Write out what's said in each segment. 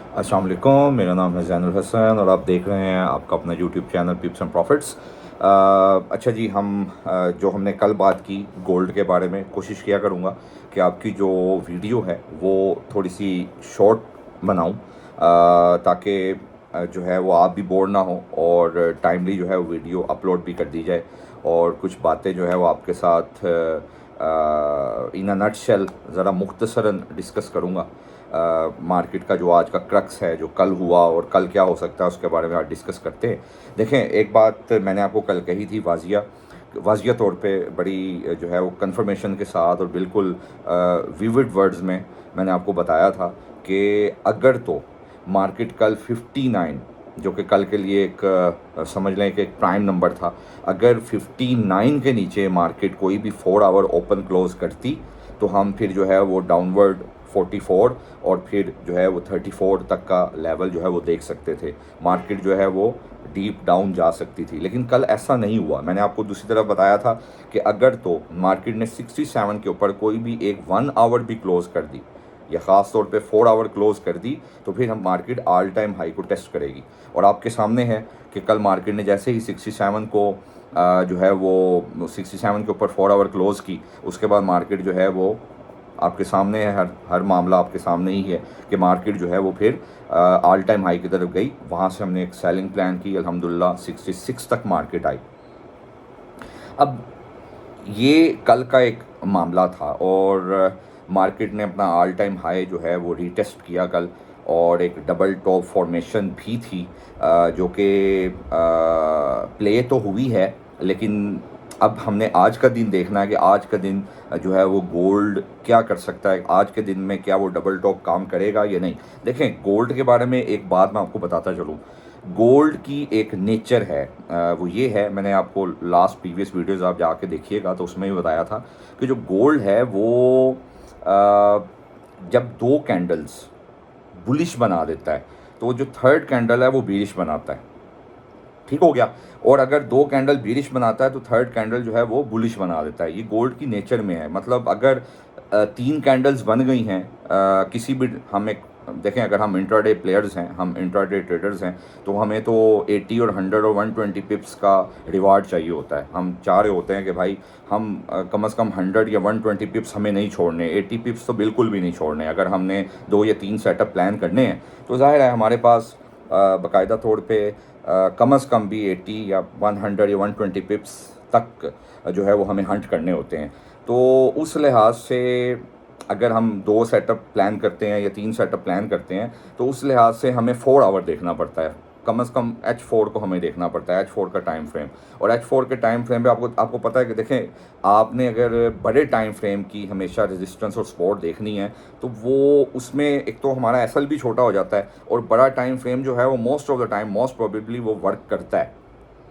अस्सलाम वालेकुम, मेरा नाम है ज़ैनुल हसन और आप देख रहे हैं आपका अपना यूट्यूब चैनल पिप्स एंड प्रॉफिट्स। अच्छा जी, जो हमने कल बात की गोल्ड के बारे में, कोशिश किया करूँगा कि आपकी जो वीडियो है वो थोड़ी सी शॉर्ट बनाऊँ, ताकि जो है वो आप भी बोर ना हो और टाइमली जो है वो वीडियो अपलोड भी कर दी जाए और कुछ बातें जो है वो आपके साथ इन अ नटशेल ज़रा मुख्तसरन डिस्कस करूँगा। मार्केट का जो आज का क्रक्स है, जो कल हुआ और कल क्या हो सकता है, उसके बारे में आज डिस्कस करते हैं। देखें, एक बात मैंने आपको कल कही थी वाजिया वाजिया तौर पे, बड़ी जो है वो कंफर्मेशन के साथ और बिल्कुल विविड वर्ड्स में मैंने आपको बताया था कि अगर तो मार्केट कल 59, जो कि कल के लिए एक समझ लें कि एक प्राइम नंबर था, अगर 59 के नीचे मार्केट कोई भी 4 आवर ओपन क्लोज करती तो हम फिर जो है वो डाउनवर्ड 44 और फिर जो है वो 34 तक का लेवल जो है वो देख सकते थे। मार्केट जो है वो डीप डाउन जा सकती थी, लेकिन कल ऐसा नहीं हुआ। मैंने आपको दूसरी तरफ बताया था कि अगर तो मार्केट ने 67 के ऊपर कोई भी एक 1 आवर भी क्लोज कर दी या ख़ास तौर पे 4 आवर क्लोज कर दी तो फिर हम मार्केट ऑल टाइम हाई को टेस्ट करेगी। और आपके सामने है कि कल मार्केट ने जैसे ही 67 को जो है वो 67 के ऊपर 4 आवर क्लोज़ की, उसके बाद मार्केट जो है वो आपके सामने है, हर मामला आपके सामने ही है कि मार्केट जो है वो फिर ऑल टाइम हाई की तरफ गई। वहाँ से हमने एक सेलिंग प्लान की, अल्हम्दुलिल्लाह 66 तक मार्केट आई। अब ये कल का एक मामला था और मार्केट ने अपना ऑल टाइम हाई जो है वो रीटेस्ट किया कल, और एक डबल टॉप फॉर्मेशन भी थी जो कि प्ले तो हुई है, लेकिन अब हमने आज का दिन देखना है कि आज का दिन जो है वो गोल्ड क्या कर सकता है। आज के दिन में क्या वो डबल टॉप काम करेगा या नहीं। देखें, गोल्ड के बारे में एक बात मैं आपको बताता चलूँ। गोल्ड की एक नेचर है, वो ये है, मैंने आपको लास्ट प्रीवियस वीडियोज़ आप जाके देखिएगा तो उसमें भी बताया था कि जो गोल्ड है वो जब 2 कैंडल्स बुलिश बना देता है तो जो थर्ड कैंडल है वो बीरिश बनाता है। ठीक हो गया। और अगर 2 कैंडल बीरिश बनाता है तो थर्ड कैंडल जो है वो बुलिश बना देता है। ये गोल्ड की नेचर में है। मतलब अगर 3 कैंडल्स बन गई हैं किसी भी, हम एक देखें, अगर हम इंट्राडे प्लेयर्स हैं, हम इंट्राडे ट्रेडर्स हैं, तो हमें तो 80 और 100 और 120 पिप्स का रिवार्ड चाहिए होता है। हम चाह रहे होते हैं कि भाई हम कम से कम 100 या 120 पिप्स हमें नहीं छोड़ने, 80 पिप्स तो बिल्कुल भी नहीं छोड़ने। अगर हमने 2 या 3 सेटअप प्लान करने हैं तो जाहिर है हमारे पास बाकायदा तौर पे कम से कम भी 80 या 100 या 120 पिप्स तक जो है वो हमें हंट करने होते हैं। तो उस लिहाज से अगर हम 2 सेटअप प्लान करते हैं या 3 सेटअप प्लान करते हैं तो उस लिहाज से हमें 4 आवर देखना पड़ता है। कम से कम H4 को हमें देखना पड़ता है, H4 का टाइम फ्रेम। और H4 के टाइम फ्रेम पे आपको पता है कि देखें, आपने अगर बड़े टाइम फ्रेम की हमेशा रेजिस्टेंस और सपोर्ट देखनी है तो वो उसमें एक तो हमारा एसएल भी छोटा हो जाता है और बड़ा टाइम फ्रेम जो है वो most of the time most probably वो वर्क करता है।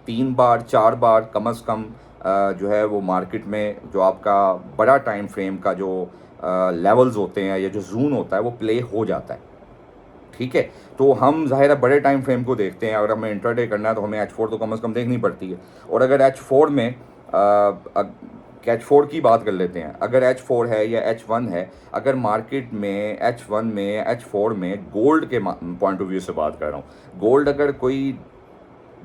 3 बार 4 बार कम से कम जो है वो मार्केट में जो आपका बड़ा टाइम फ्रेम का जो लेवल्स होते हैं या जो जोन होता है वो प्ले हो जाता है। ठीक है, तो हम ज़ाहिर है बड़े टाइम फ्रेम को देखते हैं। अगर हमें इंट्राडे करना है तो हमें H4 तो कम से कम देखनी पड़ती है। और अगर H4 में H4 की बात कर लेते हैं, अगर H4 है या H1 है, अगर मार्केट में H1 में H4 में गोल्ड के पॉइंट ऑफ व्यू से बात कर रहा हूँ, गोल्ड अगर कोई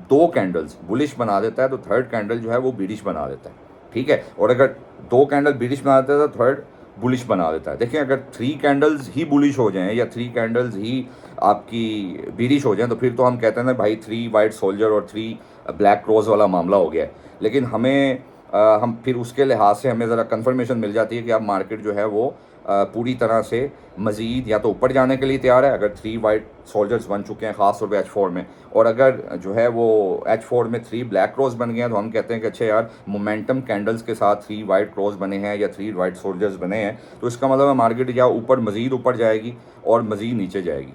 2 कैंडल्स बुलिश बना देता है तो थर्ड कैंडल जो है वो बीरिश बना देता है। ठीक है, और अगर 2 कैंडल बीरिश बना देता है तो थर्ड बुलिश बना देता है। देखिए, अगर 3 कैंडल्स ही बुलिश हो जाएं या 3 कैंडल्स ही आपकी बीरिश हो जाएं तो फिर तो हम कहते हैं ना भाई 3 वाइट सोल्जर और 3 ब्लैक क्रॉस वाला मामला हो गया है। लेकिन हम फिर उसके लिहाज से हमें ज़रा कंफर्मेशन मिल जाती है कि अब मार्केट जो है वो पूरी तरह से मज़ीद या तो ऊपर जाने के लिए तैयार है, अगर 3 वाइट सोल्जर्स बन चुके हैं ख़ास तौर पे H4 में, और अगर जो है वो H4 में 3 ब्लैक क्रॉस बन गए हैं तो हम कहते हैं कि अच्छा यार, मोमेंटम कैंडल्स के साथ 3 वाइट क्रॉस बने हैं या 3 वाइट सोल्जर्स बने हैं, तो इसका मतलब है मार्केट या ऊपर मज़ीद ऊपर जाएगी और मज़ीद नीचे जाएगी।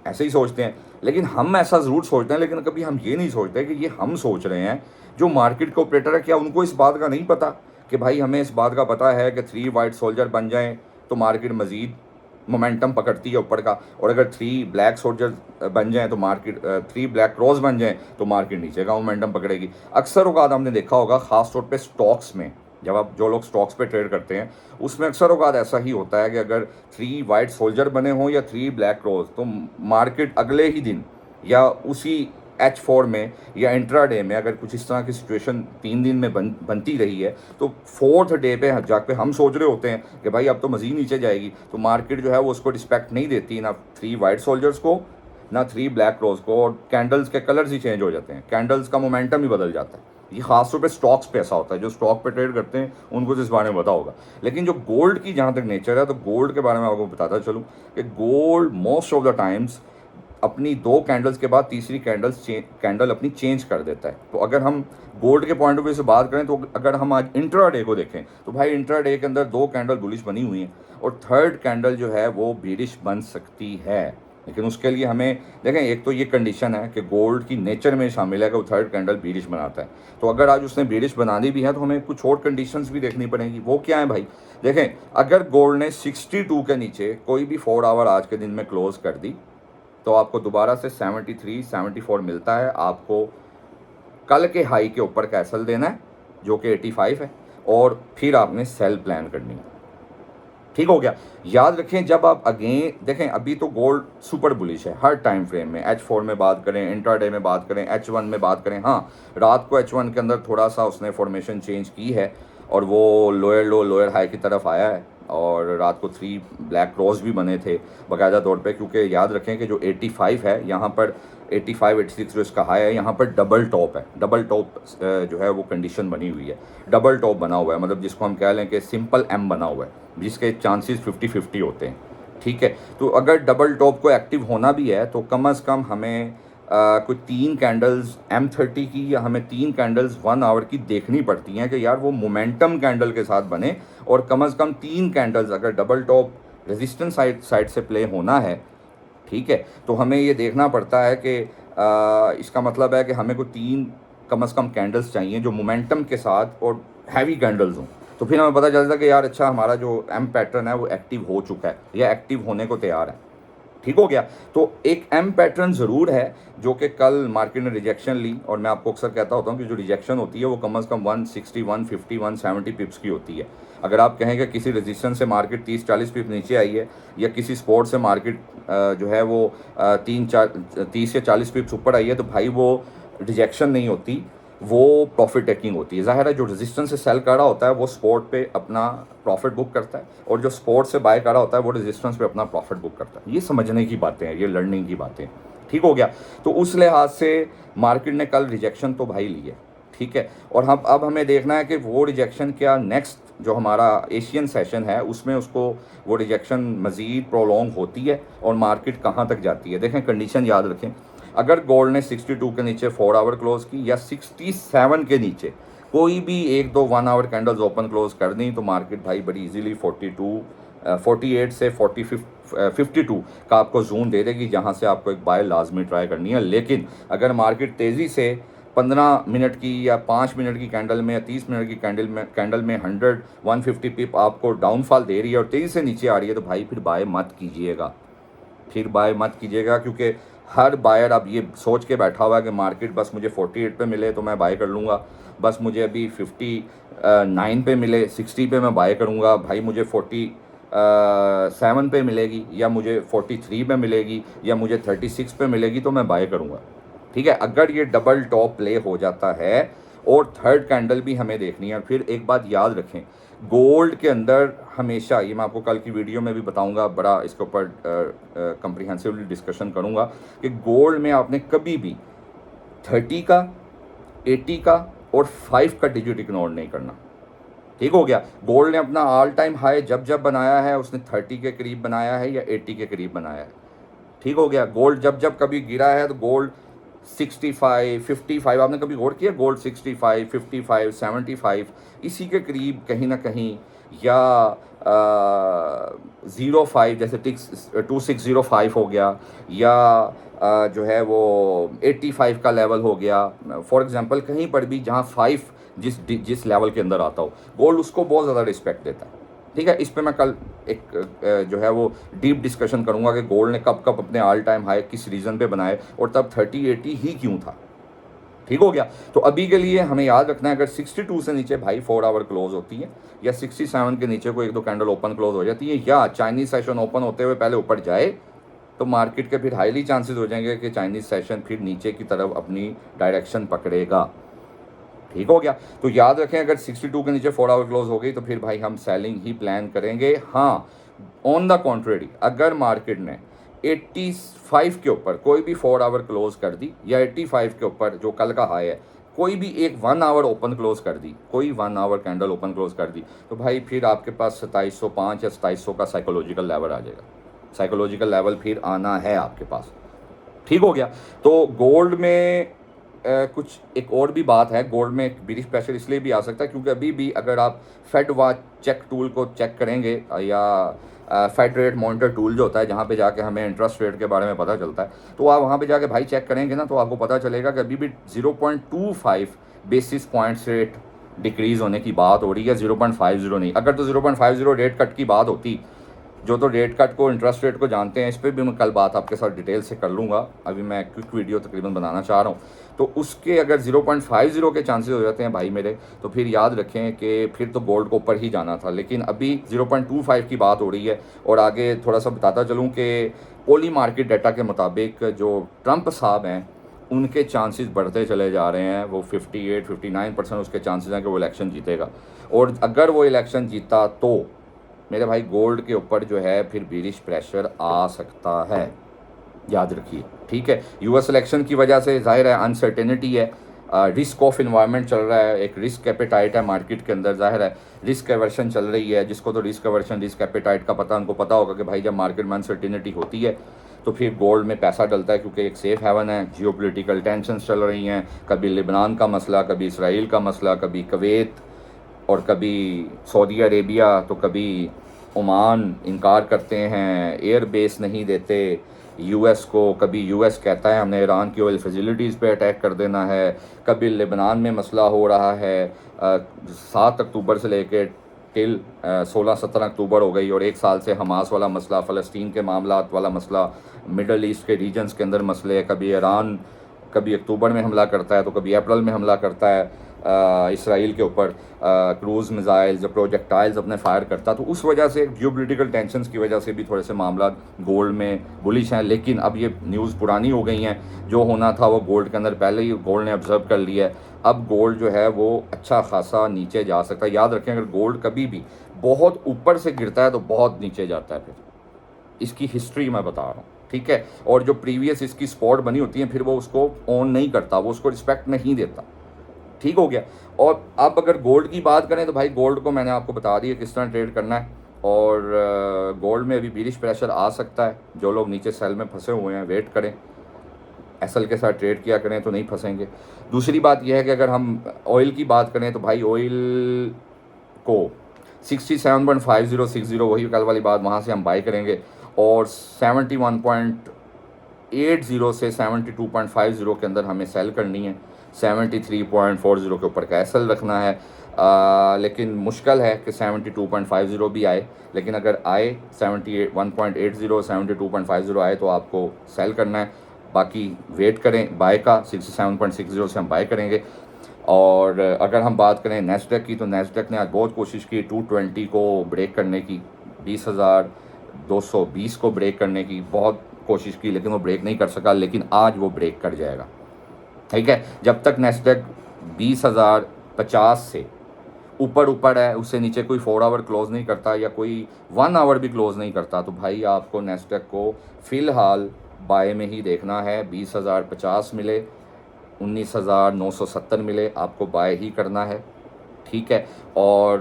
ऐसे ही सोचते हैं, लेकिन हम ऐसा ज़रूर सोचते हैं, लेकिन कभी हम ये नहीं सोचते कि ये हम सोच रहे हैं। जो मार्केट के ऑपरेटर है, क्या उनको इस बात का नहीं पता कि भाई हमें इस बात का पता है कि 3 वाइट सोल्जर बन जाएं तो मार्केट मज़ीद मोमेंटम पकड़ती है ऊपर का, और अगर 3 ब्लैक सोल्जर बन जाएं तो मार्केट 3 ब्लैक क्रॉस बन जाएं तो मार्केट नीचे का मोमेंटम पकड़ेगी। अक्सर औकात हमने देखा होगा ख़ास तौर पे स्टॉक्स में, जब आप जो लोग स्टॉक्स पे ट्रेड करते हैं उसमें अक्सर औकात ऐसा ही होता है कि अगर 3 वाइट सोल्जर बने हों या 3 ब्लैक रोज, तो मार्केट अगले ही दिन या उसी H4 में या इंट्राडे में अगर कुछ इस तरह की सिचुएशन 3 दिन में बनती रही है, तो 4th डे पे जाके हम सोच रहे होते हैं कि भाई अब तो मज़ीद नीचे जाएगी, तो मार्केट जो है वो उसको रिस्पेक्ट नहीं देती, ना 3 वाइट सोल्जर्स को ना 3 ब्लैक रोज को, और कैंडल्स के कलर्स ही चेंज हो जाते हैं, कैंडल्स का मोमेंटम ही बदल जाता है। ये खास तौर पे स्टॉक्स पे ऐसा होता है, जो स्टॉक पे ट्रेड करते हैं उनको तो इस बारे में पता होगा। लेकिन जो गोल्ड की जहाँ तक नेचर है, तो गोल्ड के बारे में आपको बताता चलूँ कि gold most of the times अपनी 2 कैंडल्स के बाद तीसरी कैंडल अपनी चेंज कर देता है। तो अगर हम गोल्ड के पॉइंट ऑफ व्यू से बात करें, तो अगर हम आज इंट्राडे को देखें, तो भाई इंट्राडे के अंदर 2 कैंडल बुलिश बनी हुई हैं और थर्ड कैंडल जो है वो बीरिश बन सकती है। लेकिन उसके लिए हमें देखें, एक तो ये कंडीशन है कि गोल्ड की नेचर में शामिल है कि वो थर्ड कैंडल बीरिश बनाता है। तो अगर आज उसने बीरिश बनानी भी है, तो हमें कुछ और कंडीशंस भी देखनी पड़ेंगी। वो क्या है भाई? देखें, अगर गोल्ड ने 62 के नीचे कोई भी 4 आवर आज के दिन में क्लोज कर दी, तो आपको दोबारा से 73 74 मिलता है। आपको कल के हाई के ऊपर कैसल देना है जो कि 85 है, और फिर आपने सेल प्लान करनी है। ठीक हो गया? याद रखें, जब आप अगेन देखें, अभी तो गोल्ड सुपर बुलिश है हर टाइम फ्रेम में। H4 में बात करें, इंट्राडे में बात करें, H1 में बात करें। हाँ, रात को H1 के अंदर थोड़ा सा उसने फॉर्मेशन चेंज की है और वो लोअर लो लोअर हाई की तरफ आया है, और रात को 3 ब्लैक क्रॉस भी बने थे बाकायदा तौर पे, क्योंकि याद रखें कि जो 85 है यहाँ पर, 85 86 जो इसका हाई है, यहाँ पर डबल टॉप है। डबल टॉप जो है वो कंडीशन बनी हुई है, डबल टॉप बना हुआ है, मतलब जिसको हम कह लें कि सिंपल M बना हुआ है, जिसके चांसेस 50-50 होते हैं। ठीक है, तो अगर डबल टॉप को एक्टिव होना भी है, तो कम अज़ कम हमें कोई 3 कैंडल्स M30 की या हमें 3 कैंडल्स 1 आवर की देखनी पड़ती हैं कि यार वो मोमेंटम कैंडल के साथ बने, और कम अज़ कम 3 कैंडल्स अगर डबल टॉप रेजिस्टेंस साइड से प्ले होना है, ठीक है, तो हमें ये देखना पड़ता है कि इसका मतलब है कि हमें कोई 3 कम अज़ कम कैंडल्स चाहिए जो मोमेंटम के साथ और हैवी कैंडल्स हों। तो फिर हमें पता चलता है कि यार अच्छा, हमारा जो M पैटर्न है वो एक्टिव हो चुका है या एक्टिव होने को तैयार है। ठीक हो गया? तो एक M पैटर्न ज़रूर है जो कि कल मार्केट ने रिजेक्शन ली, और मैं आपको अक्सर कहता होता हूँ कि जो रिजेक्शन होती है वो कम अज़ कम 160 150 170 पिप्स की होती है। अगर आप कहें कि किसी रेजिस्टेंस से मार्केट 30-40 पिप नीचे आई है, या किसी सपोर्ट से मार्केट जो है वो 30 या 40 पिप्स ऊपर आई है, तो भाई वो रिजेक्शन नहीं होती, वो प्रॉफिट टेकिंग होती है। ज़ाहिर है, जो रेजिस्टेंस से सेल कर रहा होता है वो स्पॉट पे अपना प्रॉफिट बुक करता है, और जो स्पॉट से बाय कर रहा होता है वो रेजिस्टेंस पे अपना प्रॉफिट बुक करता है। ये समझने की बातें हैं, ये लर्निंग की बातें। ठीक हो गया? तो उस लिहाज से मार्केट ने कल रिजेक्शन तो भाई ली है, ठीक है, और हम अब हमें देखना है कि वो रिजेक्शन क्या नेक्स्ट जो हमारा एशियन सेशन है उसमें उसको वो रिजेक्शन मज़ीद प्रोलॉन्ग होती है और मार्केट कहाँ तक जाती है। देखें, कंडीशन याद रखें, अगर गोल्ड ने 62 के नीचे 4 आवर क्लोज की, या 67 के नीचे कोई भी 1-2 1 आवर कैंडल्स ओपन क्लोज कर दी, तो मार्केट भाई बड़ी इजीली 48 से 52 का आपको जोन दे देगी, जहां से आपको एक बाय लाजमी ट्राई करनी है। लेकिन अगर मार्केट तेज़ी से 15 मिनट की या 5 मिनट की कैंडल में या 30 मिनट की कैंडल में 100-150 पिप आपको डाउनफॉल दे रही है और तेज़ी से नीचे आ रही है, तो भाई फिर बाय मत कीजिएगा, क्योंकि हर बायर अब ये सोच के बैठा हुआ है कि मार्केट बस मुझे 48 पे मिले तो मैं बाय कर लूँगा, बस मुझे अभी 59 पे मिले, 60 पे मैं बाय करूँगा, भाई मुझे 47 पे मिलेगी या मुझे 43 पे मिलेगी या मुझे 36 पे मिलेगी तो मैं बाय करूँगा। ठीक है, अगर ये डबल टॉप प्ले हो जाता है और थर्ड कैंडल भी हमें देखनी है। फिर एक बात याद रखें, गोल्ड के अंदर हमेशा, ये मैं आपको कल की वीडियो में भी बताऊंगा, बड़ा इसके ऊपर कंप्रीहेंसिवली डिस्कशन करूंगा कि गोल्ड में आपने कभी भी 30 का, 80 का और 5 का डिजिट इग्नोर नहीं करना। ठीक हो गया? गोल्ड ने अपना ऑल टाइम हाई जब जब बनाया है उसने 30 के करीब बनाया है या 80 के करीब बनाया है। ठीक हो गया? गोल्ड जब जब कभी गिरा है तो गोल्ड 65 55, आपने कभी गौर किया? गोल्ड 65 55 75 इसी के करीब कहीं ना कहीं, या 05 जैसे 2605 हो गया, या जो है वो 85 का लेवल हो गया फॉर एग्जांपल, कहीं पर भी जहां 5 जिस लेवल के अंदर आता हो, गोल्ड उसको बहुत ज़्यादा रिस्पेक्ट देता है। ठीक है, इस पे मैं कल एक जो है वो डीप डिस्कशन करूंगा कि गोल्ड ने कब कब अपने ऑल टाइम हाई किस रीज़न पे बनाए और तब 30-80 ही क्यों था। ठीक हो गया। तो अभी के लिए हमें याद रखना है, अगर 62 से नीचे भाई 4 आवर क्लोज होती है, या 67 के नीचे कोई एक दो कैंडल ओपन क्लोज हो जाती है, या चाइनीज सेशन ओपन होते हुए पहले ऊपर जाए, तो मार्केट के फिर हाईली चांसेस हो जाएंगे कि चाइनीज सेशन फिर नीचे की तरफ अपनी डायरेक्शन पकड़ेगा। ठीक हो गया। तो याद रखें, अगर 62 के नीचे 4 आवर क्लोज हो गई तो फिर भाई हम सेलिंग ही प्लान करेंगे। हाँ, ऑन द कॉन्ट्रेरी, अगर मार्केट ने 85 के ऊपर कोई भी 4 आवर क्लोज कर दी, या 85 के ऊपर जो कल का हाई है कोई भी एक 1 आवर ओपन क्लोज कर दी, कोई 1 आवर कैंडल ओपन क्लोज कर दी, तो भाई फिर आपके पास 2705 या 2700 का साइकोलॉजिकल लेवल आ जाएगा। साइकोलॉजिकल लेवल फिर आना है आपके पास। ठीक हो गया। तो गोल्ड में कुछ एक और भी बात है, गोल्ड में बिरिश प्रेशर इसलिए भी आ सकता है क्योंकि अभी भी अगर आप फेड वॉच चेक टूल को चेक करेंगे, या फेड रेट मॉनिटर टूल जो होता है जहाँ पे जाके हमें इंटरेस्ट रेट के बारे में पता चलता है, तो आप वहाँ पे जाके भाई चेक करेंगे ना, तो आपको पता चलेगा कि अभी भी 0.25 बेसिस पॉइंट्स रेट डिक्रीज़ होने की बात हो रही है, 0.50 नहीं। अगर तो 0.50 रेट कट की बात होती, जो तो रेट कट को इंटरेस्ट रेट को जानते हैं, इस पर भी मैं कल बात आपके साथ डिटेल से कर लूँगा, अभी मैं क्विक वीडियो तकरीबन बनाना चाह रहा हूँ। तो उसके अगर 0.50 के चांसेस हो जाते हैं भाई मेरे, तो फिर याद रखें कि फिर तो गोल्ड को ऊपर ही जाना था, लेकिन अभी 0.25 की बात हो रही है। और आगे थोड़ा सा बताता चलूँ कि पोली मार्केट डाटा के मुताबिक जो ट्रंप साहब हैं उनके चांसेस बढ़ते चले जा रहे हैं, वो 58-59% उसके चांसेस हैं कि वो इलेक्शन जीतेगा। और अगर वो इलेक्शन जीता तो मेरे भाई गोल्ड के ऊपर जो है फिर बिरिश प्रेशर आ सकता है, याद रखिए। ठीक है, यूएस इलेक्शन की वजह से जाहिर है अनसर्टेनिटी है, रिस्क ऑफ इन्वायरमेंट चल रहा है, एक रिस्क एपेटाइट है मार्केट के अंदर, जाहिर है रिस्क एवर्शन चल रही है। जिसको तो रिस्क एवर्शन रिस्क एपेटाइट का पता, उनको पता होगा कि भाई जब मार्केट में अनसर्टेनिटी होती है तो फिर गोल्ड में पैसा डलता है, क्योंकि एक सेफ हेवन है। जियोपॉलिटिकल टेंशंस चल रही हैं, कभी लेबनान का मसला, कभी इसराइल का मसला, कभी कुवैत और कभी सऊदी अरेबिया, तो कभी ओमान इनकार करते हैं, एयर बेस नहीं देते यूएस को, कभी यूएस कहता है हमने ईरान की ऑयल फैसिलिटीज़ पे अटैक कर देना है, कभी लेबनान में मसला हो रहा है 7 अक्टूबर से लेकर टिल 16-17 अक्टूबर हो गई, और 1 साल से हमास वाला मसला, फ़लस्तीन के मामलात वाला मसला, मिडल ईस्ट के रीजन्स के अंदर मसले, कभी ईरान कभी अक्टूबर में हमला करता है तो कभी अप्रैल में हमला करता है इसराइल के ऊपर, क्रूज़ मिज़ाइल्स प्रोजेक्टाइल्स अपने फायर करता। तो उस वजह से जियोपॉलिटिकल टेंशंस की वजह से भी थोड़े से मामला गोल्ड में बुलिश हैं। लेकिन अब ये न्यूज़ पुरानी हो गई हैं, जो होना था वो गोल्ड के अंदर पहले ही गोल्ड ने ऑब्जर्व कर लिया है। अब गोल्ड जो है वो अच्छा खासा नीचे जा सकता है। याद रखें, अगर गोल्ड कभी भी बहुत ऊपर से गिरता है तो बहुत नीचे जाता है, फिर इसकी हिस्ट्री मैं बता रहा हूँ। ठीक है, और जो प्रीवियस इसकी स्पॉट बनी होती है फिर वो उसको ऑन नहीं करता, वो उसको रिस्पेक्ट नहीं देता। ठीक हो गया। और अब अगर गोल्ड की बात करें तो भाई गोल्ड को मैंने आपको बता दिया किस तरह ट्रेड करना है, और गोल्ड में अभी बिरिश प्रेशर आ सकता है। जो लोग नीचे सेल में फंसे हुए हैं वेट करें, एसएल के साथ ट्रेड किया करें तो नहीं फंसेंगे। दूसरी बात यह है कि अगर हम ऑयल की बात करें तो भाई ऑयल को 67.5060, वही कल वाली बात, वहाँ से हम बाई करेंगे, और 71.80 से 72.50 के अंदर हमें सेल करनी है। 73.40 के ऊपर का एसएल रखना है। लेकिन मुश्किल है कि 72.50 भी आए, लेकिन अगर आए 71.80 72.50 आए तो आपको सेल करना है। बाकी वेट करें बाय का, 67.60 से हम बाय करेंगे। और अगर हम बात करें नेस्डेक की, तो नेस्डेक ने आज बहुत कोशिश की 220 को ब्रेक करने की, 20,220 को ब्रेक करने की बहुत कोशिश की, लेकिन वो ब्रेक नहीं कर सका। लेकिन आज वो ब्रेक कर जाएगा। ठीक है, जब तक नेस्डेक 20,050 से ऊपर है, उससे नीचे कोई 4 आवर क्लोज नहीं करता या कोई 1 आवर भी क्लोज नहीं करता, तो भाई आपको नेस्डेक को फ़िलहाल बाय में ही देखना है। 20,050 मिले, 19,970 मिले, आपको बाय ही करना है। ठीक है, और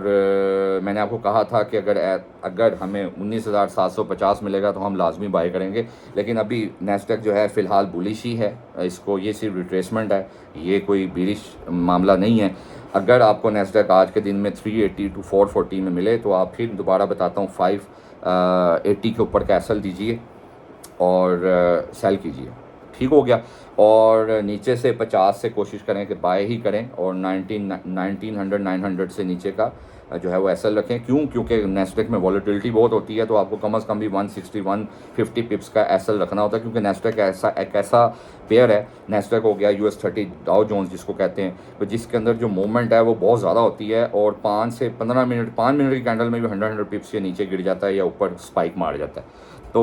मैंने आपको कहा था कि अगर हमें 19,750 मिलेगा तो हम लाजमी बाय करेंगे। लेकिन अभी नेस्डेक जो है फ़िलहाल बुलिश ही है, इसको ये सिर्फ रिट्रेसमेंट है, ये कोई बिरिश मामला नहीं है। अगर आपको नेस्डेक आज के दिन में 380 to 440 में मिले तो आप फिर दोबारा बताता हूँ 580 के ऊपर का एसएल दीजिए और सेल कीजिए। ठीक हो गया। और नीचे से 50 से कोशिश करें कि बाय ही करें, और 1900 900 से नीचे का जो है वो एसएल रखें। क्यों? क्योंकि नेस्डेक में वॉलेटिलिटी बहुत होती है, तो आपको कम से कम भी 160 150 पिप्स का एसएल रखना होता है, क्योंकि नेस्डेक एक ऐसा पेयर है, नेस्डेक हो गया US30 डाउ जोन्स जिसको कहते हैं, तो जिसके अंदर जो मूवमेंट है वो बहुत ज़्यादा होती है, और 5 से 15 मिनट 5 मिनट की कैंडल में भी 100 पिप्स के नीचे गिर जाता है या ऊपर स्पाइक मार जाता है। तो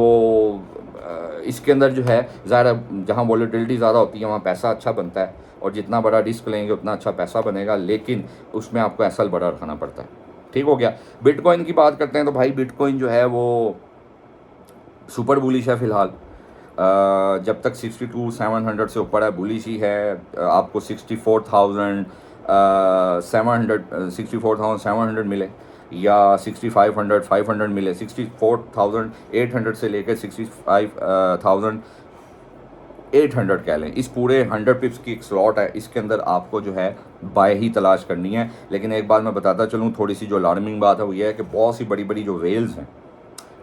इसके अंदर जो है ज़ाहिर जहाँ वॉलेटिलिटी ज़्यादा होती है वहाँ पैसा अच्छा बनता है, और जितना बड़ा रिस्क लेंगे उतना अच्छा पैसा बनेगा, लेकिन उसमें आपको एसएल बड़ा रखना पड़ता है। ठीक हो गया। बिटकॉइन की बात करते हैं तो भाई बिटकॉइन जो है वो सुपर बुलिश है फ़िलहाल। जब तक 62,700 से ऊपर है बुलिश ही है। आपको 64,700 मिले या 6500 500 मिले, 64,800 से लेकर 65,800 कह लें, इस पूरे 100 पिप्स की एक स्लॉट है, इसके अंदर आपको जो है बाय ही तलाश करनी है। लेकिन एक बात मैं बताता चलूँ, थोड़ी सी जो अलार्मिंग बात है वो ये है कि बहुत सी बड़ी बड़ी जो वेल्स हैं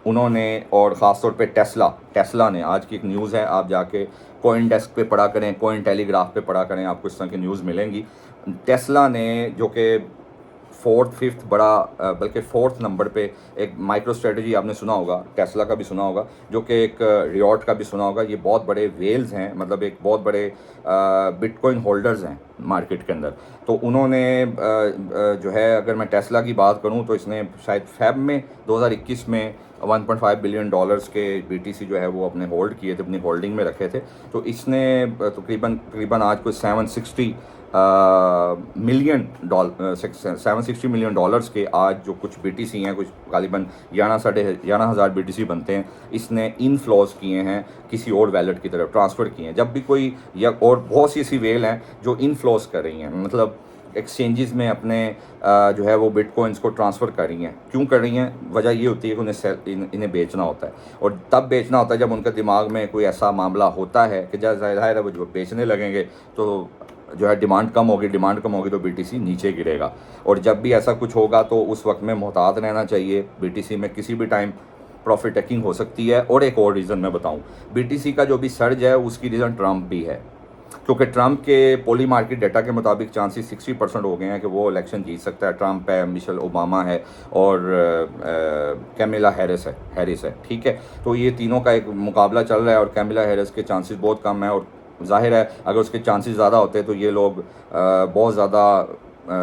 उन्होंने, और ख़ास तौर पे टेस्ला ने, आज की एक न्यूज़ है, आप जाके कॉइन डेस्क पे पढ़ा करें, कॉइन टेलीग्राफ पे पढ़ा करें, आपको इस तरह की न्यूज़ मिलेंगी। टेस्ला ने, जो कि 4th 5th बड़ा बल्कि 4th नंबर पे एक माइक्रो स्ट्रेटजी आपने सुना होगा, टेस्ला का भी सुना होगा, जो कि एक रियॉट का भी सुना होगा, ये बहुत बड़े वेल्स हैं, मतलब एक बहुत बड़े बिटकॉइन होल्डर्स हैं मार्केट के अंदर। तो उन्होंने जो है, अगर मैं टेस्ला की बात करूं तो इसने शायद फेब में 2021 में $1.5 बिलियन के BTC जो है वो अपने होल्ड किए थे, अपनी होल्डिंग में रखे थे। तो इसने तकरीबन आज कोई $760 मिलियन के आज जो कुछ BTC हैं, कुछ गालिबन 11,500 BTC बनते हैं, इसने इनफ्लोज किए हैं, किसी और वैलेट की तरफ ट्रांसफ़र किए हैं। जब भी कोई, या और बहुत सी ऐसी वेल हैं जो इनफ्लोज कर रही हैं, मतलब एक्सचेंजेस में अपने जो है वो बिटकॉइंस को ट्रांसफ़र कर रही हैं। क्यों कर रही हैं? वजह ये होती है कि उन्हें इन्हें बेचना होता है, और तब बेचना होता है जब उनके दिमाग में कोई ऐसा मामला होता है कि जब ज़ाहिर है वो जो बेचने लगेंगे तो जो है डिमांड कम होगी तो BTC नीचे गिरेगा। और जब भी ऐसा कुछ होगा तो उस वक्त में मोहतात रहना चाहिए। BTC में किसी भी टाइम प्रॉफिट टेकिंग हो सकती है। और एक और रीज़न मैं बताऊं, BTC का जो भी सर्ज है उसकी रीज़न ट्रंप भी है, क्योंकि ट्रंप के पोली मार्केट डाटा के मुताबिक चांसेस 60% हो गए हैं कि वो इलेक्शन जीत सकता है। ट्रंप है, मिशेल ओबामा है, और कैमिला हैरिस है, ठीक है। तो ये तीनों का एक मुकाबला चल रहा है, और कैमिला हैरिस के चांसेस बहुत कम है, और जाहिर है अगर उसके चांसेस ज़्यादा होते हैं तो ये लोग बहुत ज़्यादा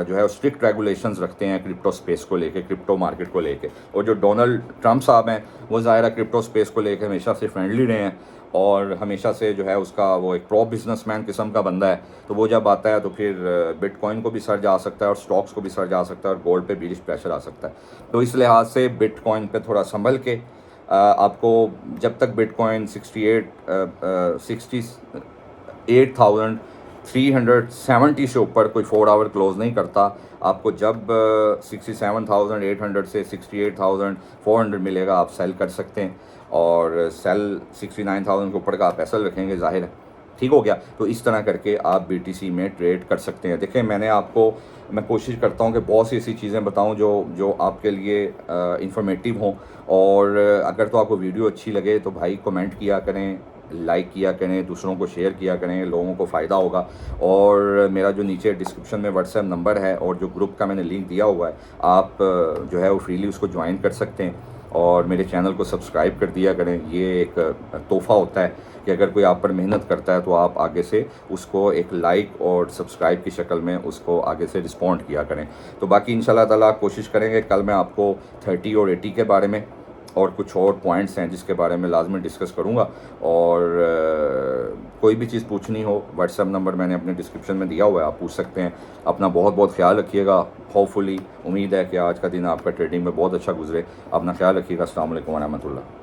जो है स्ट्रिक्ट रेगुलेशंस रखते हैं क्रिप्टो स्पेस को लेके, क्रिप्टो मार्केट को लेके। और जो डोनाल्ड ट्रंप साहब हैं वो ज़ाहिर है क्रिप्टो स्पेस को लेके हमेशा से फ्रेंडली रहे हैं, और हमेशा से जो है उसका वो एक प्रो बिजनेसमैन किस्म का बंदा है। तो वो जब आता है तो फिर बिटकॉइन को भी सर्ज आ सकता है, और स्टॉक्स को भी सर्ज आ सकता है, और गोल्ड पे बीरिश प्रेशर आ सकता है। तो इस लिहाज से बिटकॉइन पे थोड़ा संभल के आपको, जब तक बिटकॉइन 68,370 से ऊपर कोई 4 आवर क्लोज नहीं करता, आपको जब 67,800 से 68,400 मिलेगा आप सेल कर सकते हैं, और सेल 69,000 के ऊपर का आप एसएल रखेंगे, जाहिर है। ठीक हो गया। तो इस तरह करके आप BTC में ट्रेड कर सकते हैं। देखें, मैं कोशिश करता हूं कि बहुत सी ऐसी चीज़ें बताऊं जो आपके लिए इंफॉर्मेटिव हों, और अगर तो आपको वीडियो अच्छी लगे तो भाई कमेंट किया करें, लाइक किया करें, दूसरों को शेयर किया करें, लोगों को फ़ायदा होगा। और मेरा जो नीचे डिस्क्रिप्शन में व्हाट्सएप नंबर है और जो ग्रुप का मैंने लिंक दिया हुआ है, आप जो है वो फ्रीली उसको ज्वाइन कर सकते हैं, और मेरे चैनल को सब्सक्राइब कर दिया करें। ये एक तोहफ़ा होता है कि अगर कोई आप पर मेहनत करता है तो आप आगे से उसको एक लाइक और सब्सक्राइब की शक्ल में उसको आगे से रिस्पॉन्ड किया करें। तो बाकी इंशाल्लाह ताला कोशिश करेंगे कल मैं आपको 30 और 80 के बारे में और कुछ और पॉइंट्स हैं जिसके बारे में लाजमी डिस्कस करूँगा। और कोई भी चीज़ पूछनी हो, व्हाट्सएप नंबर मैंने अपने डिस्क्रिप्शन में दिया हुआ है, आप पूछ सकते हैं। अपना बहुत बहुत ख्याल रखिएगा। होपफुली उम्मीद है कि आज का दिन आपका ट्रेडिंग में बहुत अच्छा गुजरे। अपना ख्याल रखिएगा। अस्सलाम वालेकुम व रहमतुल्लाह।